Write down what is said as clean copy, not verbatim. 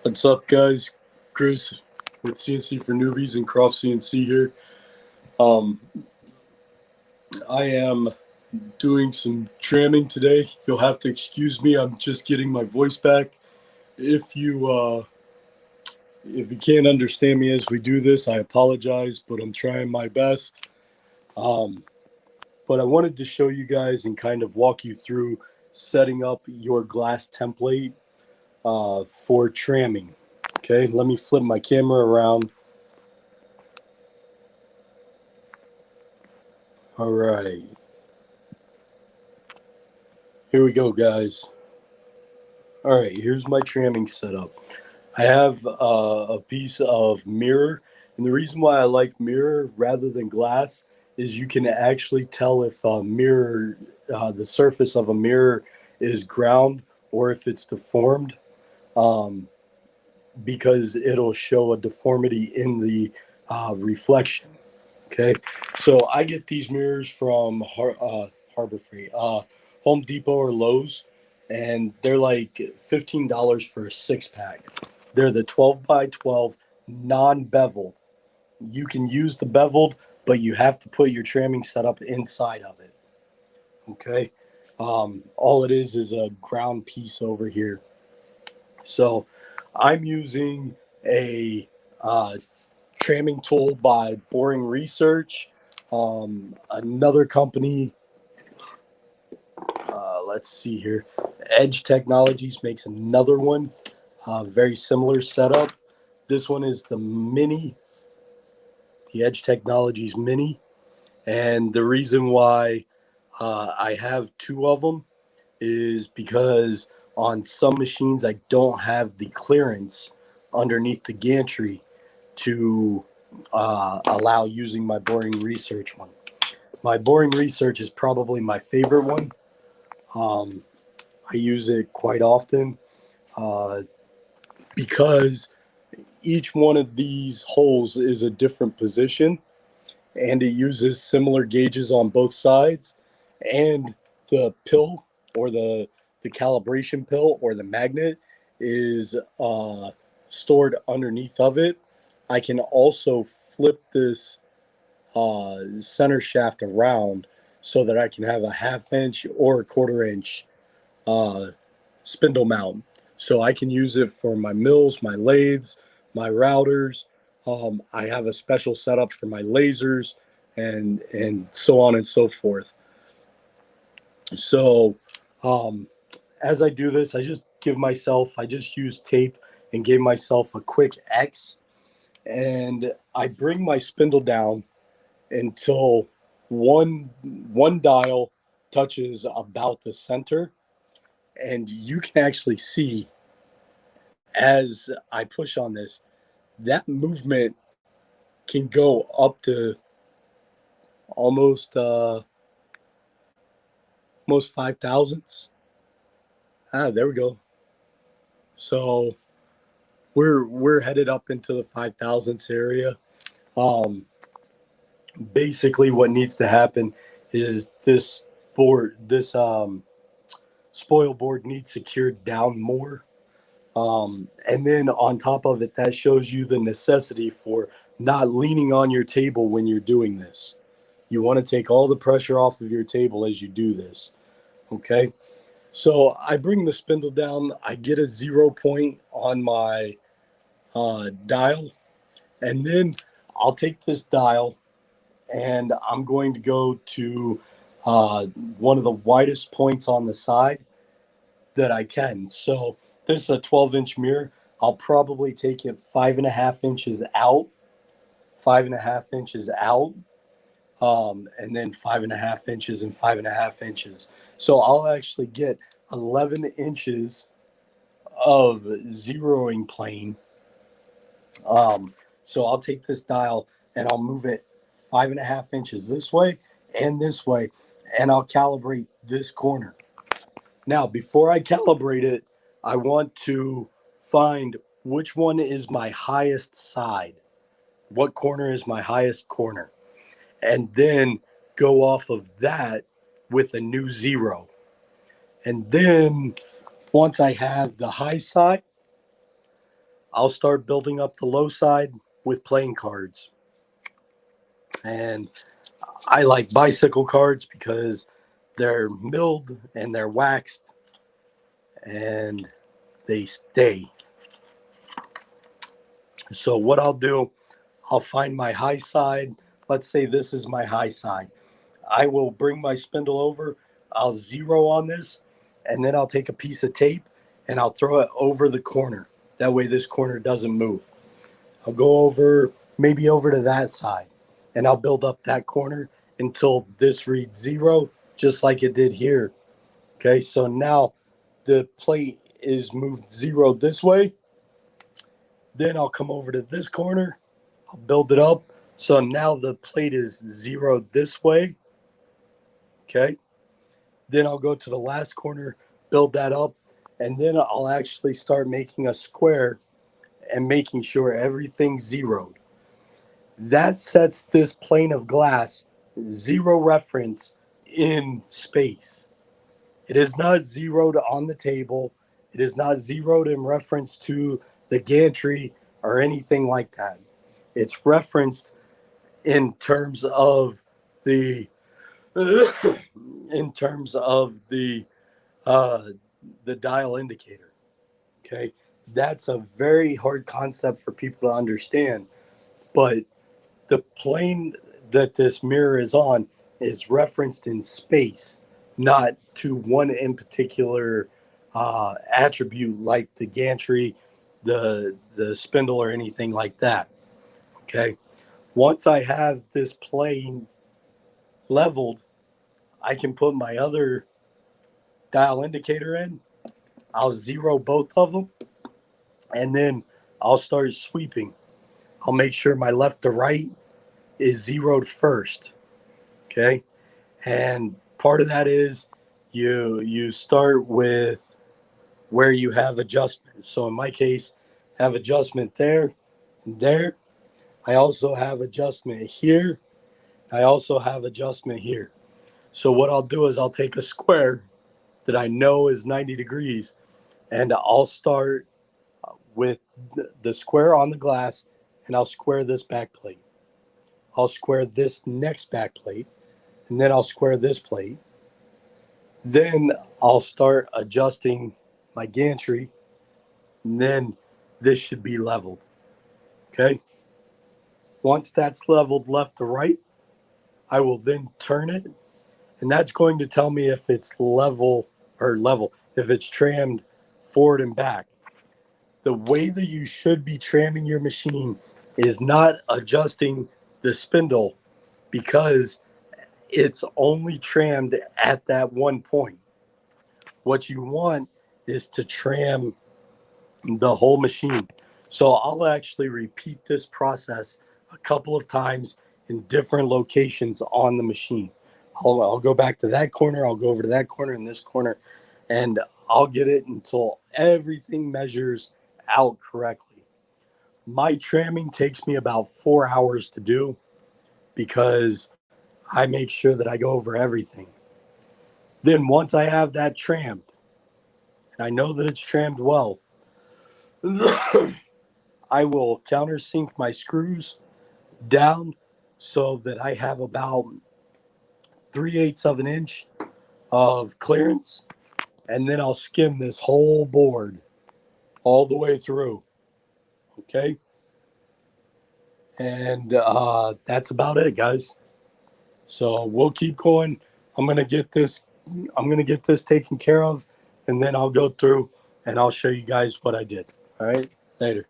What's up, guys? Chris with CNC for Newbies and Croft CNC here. Um, I am doing some tramming today. You'll have to excuse me. I'm just getting my voice back. If you if you can't understand me as we do this, I apologize, but I'm trying my best. Um, but I wanted to show you guys and kind of walk you through setting up your glass template for tramming. Okay, let me flip my camera around. All right. Here we go, guys. All right, here's my tramming setup. I have a piece of mirror, and the reason why I like mirror rather than glass is you can actually tell if a mirror, the surface of a mirror is ground or if it's deformed, um, because it'll show a deformity in the reflection. Okay, so I get these mirrors from Harbor Freight, Home Depot or Lowe's, and they're like $15 for a 6 pack. They're the 12 by 12 non-beveled. You can use the beveled, but you have to put your tramming setup inside of it. Okay, all it is a ground piece over here. So I'm using a tramming tool by Boring Research. Another company, let's see here, Edge Technologies makes another one, very similar setup. This one is the Mini, the Edge Technologies Mini. And the reason why I have two of them is because on some machines I don't have the clearance underneath the gantry to allow using my Boring Research one. My Boring Research is probably my favorite one. I use it quite often because each one of these holes is a different position, and it uses similar gauges on both sides, and the pill or the calibration pill or the magnet is stored underneath of it. I can also flip this center shaft around so that I can have a 1/2 inch or a 1/4 inch spindle mount. So I can use it for my mills, my lathes, my routers. I have a special setup for my lasers and so on and so forth. So as I do this, I just use tape and give myself a quick X, and I bring my spindle down until one dial touches about the center, and you can actually see as I push on this, that movement can go up to almost almost 5 thousandths. There we go. So we're headed up into the 5 thousandths area. Um, Basically, what needs to happen is this spoil board needs secured down more. And then on top of it, that shows you the necessity for not leaning on your table when you're doing this. You want to take all the pressure off of your table as you do this. Okay. So I bring the spindle down. I get a 0 point on my dial. And then I'll take this dial and I'm going to go to one of the widest points on the side that I can. So this is a 12-inch mirror. I'll probably take it 5.5 inches out, 5.5 inches out, and then 5.5 inches and 5.5 inches. So I'll actually get 11 inches of zeroing plane. So I'll take this dial and I'll move it 5.5 inches this way and this way, and I'll calibrate this corner. Now, before I calibrate it, I want to find which one is my highest side. What corner is my highest corner? And then go off of that with a new 0. And then once I have the high side, I'll start building up the low side with playing cards. And I like bicycle cards because they're milled and they're waxed and they stay. So what I'll do, I'll find my high side. Let's say this is my high side. I will bring my spindle over. I'll zero on this, and then I'll take a piece of tape and I'll throw it over the corner. That way this corner doesn't move. I'll go over, maybe over to that side, and I'll build up that corner until this reads zero, just like it did here. Okay, so now the plate is moved zero this way. Then I'll come over to this corner. I'll build it up. So now the plate is zero this way. Okay. Then I'll go to the last corner, build that up, and then I'll actually start making a square and making sure everything's zeroed. That sets this plane of glass zero reference in space. It is not zeroed on the table. It is not zeroed in reference to the gantry or anything like that. It's referenced in terms of the in terms of the dial indicator. Okay, that's a very hard concept for people to understand, but the plane that this mirror is on is referenced in space, not to one in particular attribute like the gantry, the spindle, or anything like that. Okay, once I have this plane leveled, I can put my other dial indicator in. I'll zero both of them, and then I'll start sweeping. I'll make sure my left to right is zeroed first. Okay, and part of that is you start with where you have adjustments. So in my case, I have adjustment there and there. I also have adjustment here. I also have adjustment here. So what I'll do is I'll take a square that I know is 90 degrees, and I'll start with the square on the glass, and I'll square this back plate. I'll square this next back plate, and then I'll square this plate. Then I'll start adjusting my gantry, and then this should be leveled. Okay. Once that's leveled left to right, I will then turn it, and that's going to tell me if it's level, if it's trammed forward and back. The way that you should be tramming your machine is not adjusting the spindle, because it's only trammed at that one point. What you want is to tram the whole machine. So I'll actually repeat this process a couple of times in different locations on the machine. I'll go back to that corner, I'll go over to that corner and this corner, and I'll get it until everything measures out correctly. My tramming takes me about 4 hours to do because I make sure that I go over everything. Then once I have that trammed, and I know that it's trammed well, I will countersink my screws down so that I have about 3/8 of an inch of clearance, and then I'll skim this whole board all the way through. Okay, and that's about it, guys. So we'll keep going. I'm gonna get this. I'm gonna get this taken care of, and then I'll go through and I'll show you guys what I did. All right, later.